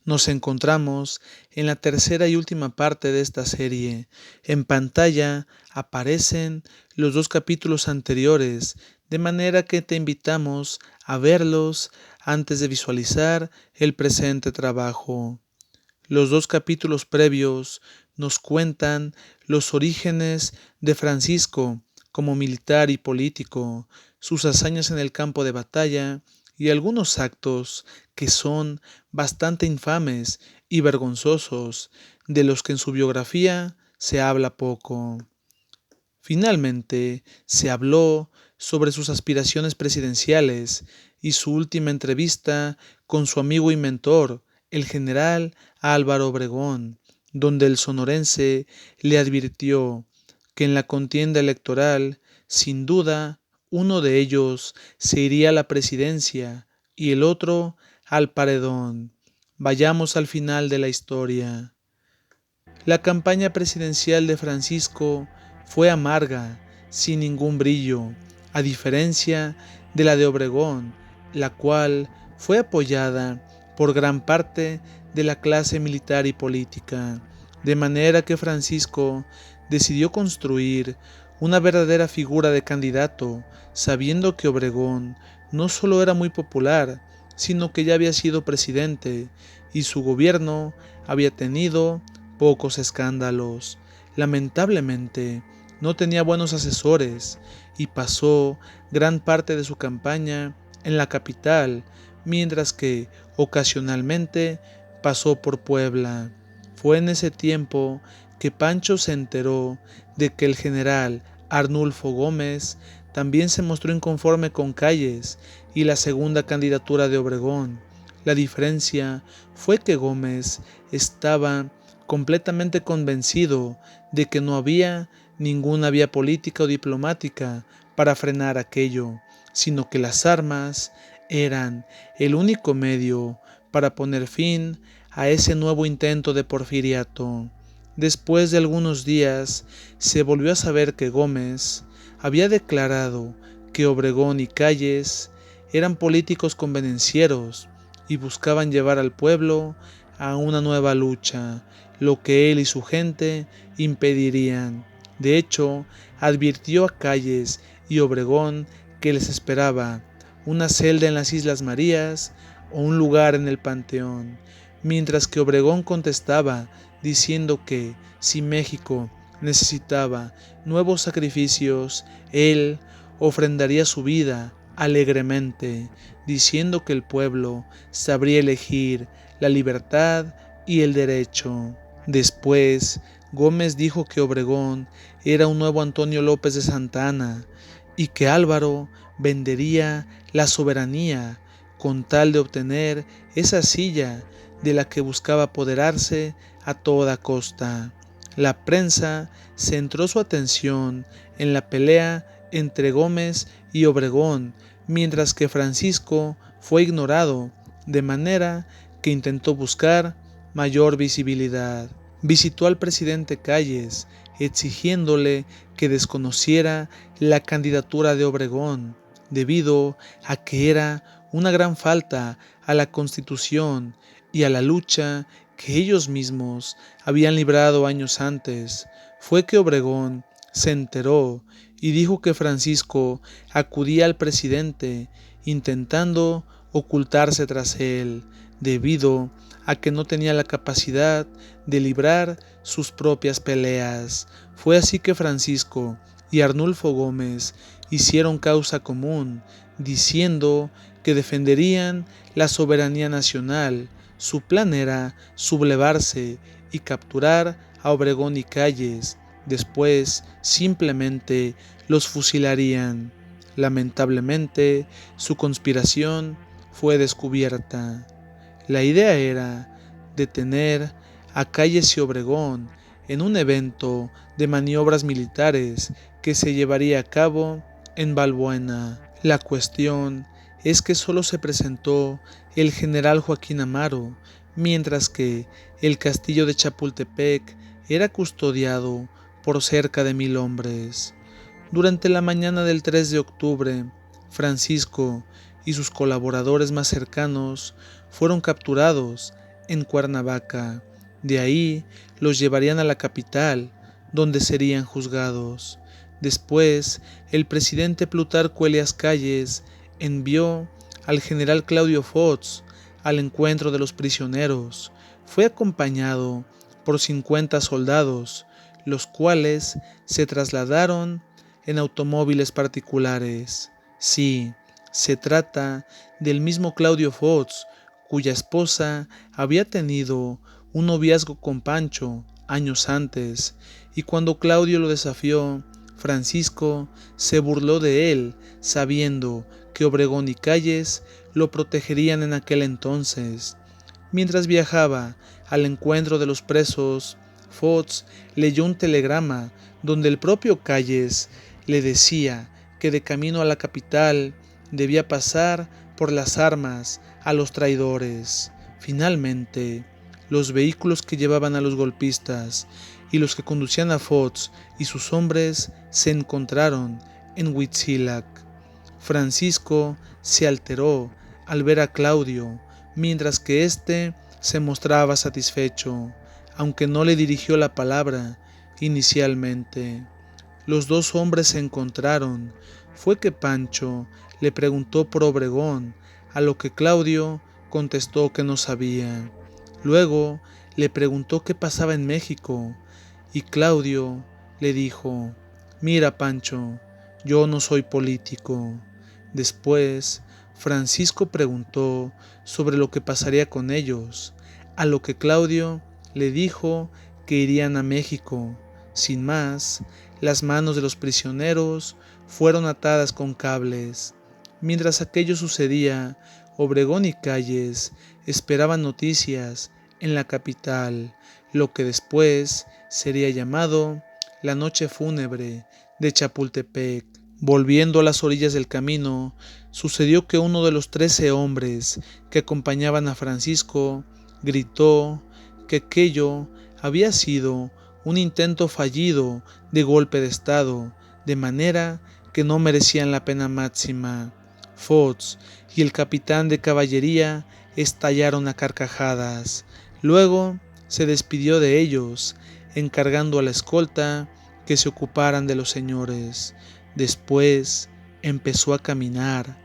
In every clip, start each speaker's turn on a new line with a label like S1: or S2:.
S1: Nos encontramos en la tercera y última parte de esta serie. En pantalla aparecen los 2 capítulos anteriores, de manera que te invitamos a verlos antes de visualizar el presente trabajo. Los 2 capítulos previos nos cuentan los orígenes de Francisco como militar y político, sus hazañas en el campo de batalla y algunos actos que son bastante infames y vergonzosos, de los que en su biografía se habla poco. Finalmente, se habló sobre sus aspiraciones presidenciales y su última entrevista con su amigo y mentor, el general Álvaro Obregón, donde el sonorense le advirtió que en la contienda electoral, sin duda, uno de ellos se iría a la presidencia y el otro al paredón. Vayamos al final de la historia. La campaña presidencial de Francisco fue amarga, sin ningún brillo, a diferencia de la de Obregón, la cual fue apoyada por gran parte de la clase militar y política, de manera que Francisco decidió construir una verdadera figura de candidato, sabiendo que Obregón no solo era muy popular, sino que ya había sido presidente y su gobierno había tenido pocos escándalos. Lamentablemente, no tenía buenos asesores y pasó gran parte de su campaña en la capital, mientras que ocasionalmente pasó por Puebla. Fue en ese tiempo que Pancho se enteró de que el general Arnulfo Gómez también se mostró inconforme con Calles y la segunda candidatura de Obregón. La diferencia fue que Gómez estaba completamente convencido de que no había ninguna vía política o diplomática para frenar aquello, sino que las armas eran el único medio para poner fin a ese nuevo intento de porfiriato. Después de algunos días se volvió a saber que Gómez había declarado que Obregón y Calles eran políticos convenencieros y buscaban llevar al pueblo a una nueva lucha, lo que él y su gente impedirían. De hecho, advirtió a Calles y Obregón que les esperaba una celda en las Islas Marías o un lugar en el Panteón, mientras que Obregón contestaba diciendo que si México necesitaba nuevos sacrificios, él ofrendaría su vida alegremente, diciendo que el pueblo sabría elegir la libertad y el derecho. Después, Gómez dijo que Obregón era un nuevo Antonio López de Santa Anna y que Álvaro vendería la soberanía con tal de obtener esa silla de la que buscaba apoderarse a toda costa. La prensa centró su atención en la pelea entre Gómez y Obregón, mientras que Francisco fue ignorado, de manera que intentó buscar mayor visibilidad. Visitó al presidente Calles, exigiéndole que desconociera la candidatura de Obregón, debido a que era una gran falta a la Constitución y a la lucha que ellos mismos habían librado años antes. Fue que Obregón se enteró y dijo que Francisco acudía al presidente intentando ocultarse tras él, debido a que no tenía la capacidad de librar sus propias peleas. Fue así que Francisco y Arnulfo Gómez hicieron causa común, diciendo que defenderían la soberanía nacional. Su plan era sublevarse y capturar a Obregón y Calles. Después simplemente los fusilarían. Lamentablemente, su conspiración fue descubierta. La idea era detener a Calles y Obregón en un evento de maniobras militares que se llevaría a cabo en Balbuena. La cuestión es que solo se presentó el general Joaquín Amaro, mientras que el castillo de Chapultepec era custodiado por cerca de 1000 hombres. Durante la mañana del 3 de octubre, Francisco y sus colaboradores más cercanos fueron capturados en Cuernavaca. De ahí los llevarían a la capital, donde serían juzgados. Después, el presidente Plutarco Elías Calles envió al general Claudio Fox al encuentro de los prisioneros. Fue acompañado por 50 soldados, los cuales se trasladaron en automóviles particulares. Sí, se trata del mismo Claudio Fox, cuya esposa había tenido un noviazgo con Pancho años antes, y cuando Claudio lo desafió, Francisco se burló de él, sabiendo que Obregón y Calles lo protegerían en aquel entonces. Mientras viajaba al encuentro de los presos, Fox leyó un telegrama donde el propio Calles le decía que de camino a la capital debía pasar por las armas a los traidores. Finalmente, los vehículos que llevaban a los golpistas y los que conducían a Fox y sus hombres se encontraron en Huitzilac. Francisco se alteró al ver a Claudio, mientras que éste se mostraba satisfecho, aunque no le dirigió la palabra inicialmente. Los dos hombres se encontraron. Fue que Pancho le preguntó por Obregón, a lo que Claudio contestó que no sabía. Luego le preguntó qué pasaba en México, y Claudio le dijo: «Mira, Pancho, yo no soy político». Después, Francisco preguntó sobre lo que pasaría con ellos, a lo que Claudio le dijo que irían a México. Sin más, las manos de los prisioneros fueron atadas con cables. Mientras aquello sucedía, Obregón y Calles esperaban noticias en la capital, lo que después sería llamado la noche fúnebre de Chapultepec. Volviendo a las orillas del camino, sucedió que uno de los 13 hombres que acompañaban a Francisco gritó que aquello había sido un intento fallido de golpe de estado, de manera que no merecían la pena máxima. Fox y el capitán de caballería estallaron a carcajadas. Luego se despidió de ellos, encargando a la escolta que se ocuparan de los señores. Después empezó a caminar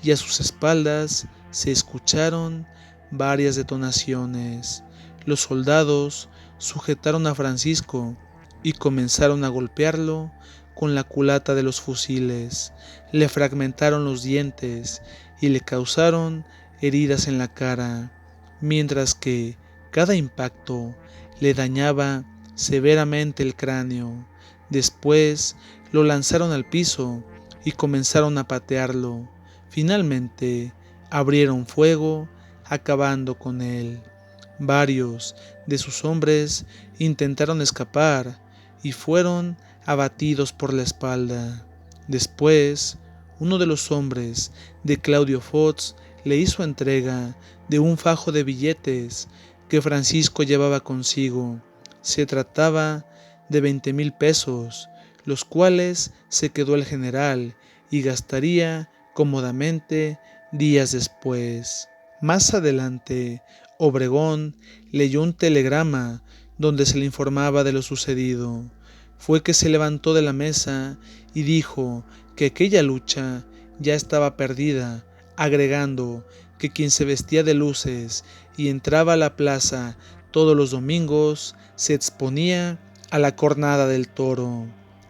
S1: y a sus espaldas se escucharon varias detonaciones. Los soldados sujetaron a Francisco y comenzaron a golpearlo con la culata de los fusiles. Le fragmentaron los dientes y le causaron heridas en la cara, mientras que cada impacto le dañaba severamente el cráneo. Después lo lanzaron al piso y comenzaron a patearlo. Finalmente abrieron fuego, acabando con él. Varios de sus hombres intentaron escapar y fueron abatidos por la espalda. Después, uno de los hombres de Claudio Fox le hizo entrega de un fajo de billetes que Francisco llevaba consigo. Se trataba de 20,000 pesos, los cuales se quedó el general y gastaría cómodamente días después. Más adelante, Obregón leyó un telegrama donde se le informaba de lo sucedido. Fue que se levantó de la mesa y dijo que aquella lucha ya estaba perdida, agregando que quien se vestía de luces y entraba a la plaza todos los domingos se exponía a la cornada del toro.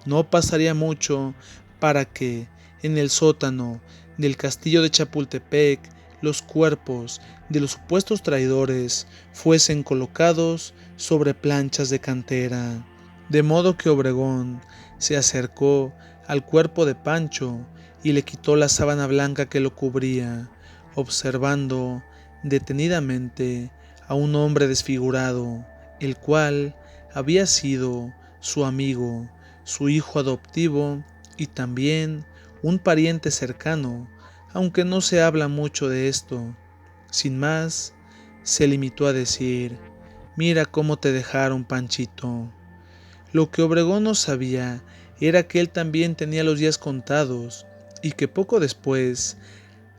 S1: No pasaría mucho para que, en el sótano del castillo de Chapultepec, los cuerpos de los supuestos traidores fuesen colocados sobre planchas de cantera. De modo que Obregón se acercó al cuerpo de Pancho y le quitó la sábana blanca que lo cubría, observando detenidamente a un hombre desfigurado, el cual había sido su amigo, su hijo adoptivo y también un pariente cercano, aunque no se habla mucho de esto. Sin más, se limitó a decir: «Mira cómo te dejaron, Panchito». Lo que Obregón no sabía era que él también tenía los días contados y que poco después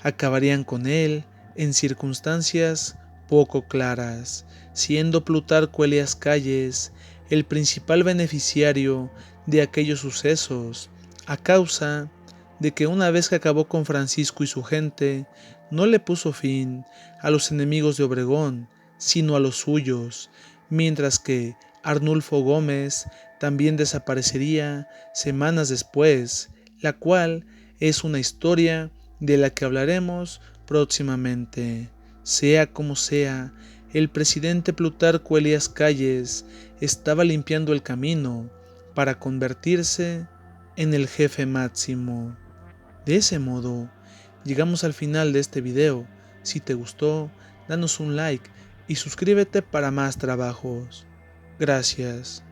S1: acabarían con él en circunstancias poco claras, siendo Plutarco Elías Calles el principal beneficiario de aquellos sucesos, a causa de que una vez que acabó con Francisco y su gente, no le puso fin a los enemigos de Obregón, sino a los suyos, mientras que Arnulfo Gómez también desaparecería semanas después, la cual es una historia de la que hablaremos próximamente. Sea como sea, el presidente Plutarco Elías Calles estaba limpiando el camino para convertirse en el jefe máximo. De ese modo, llegamos al final de este video. Si te gustó, danos un like y suscríbete para más trabajos. Gracias.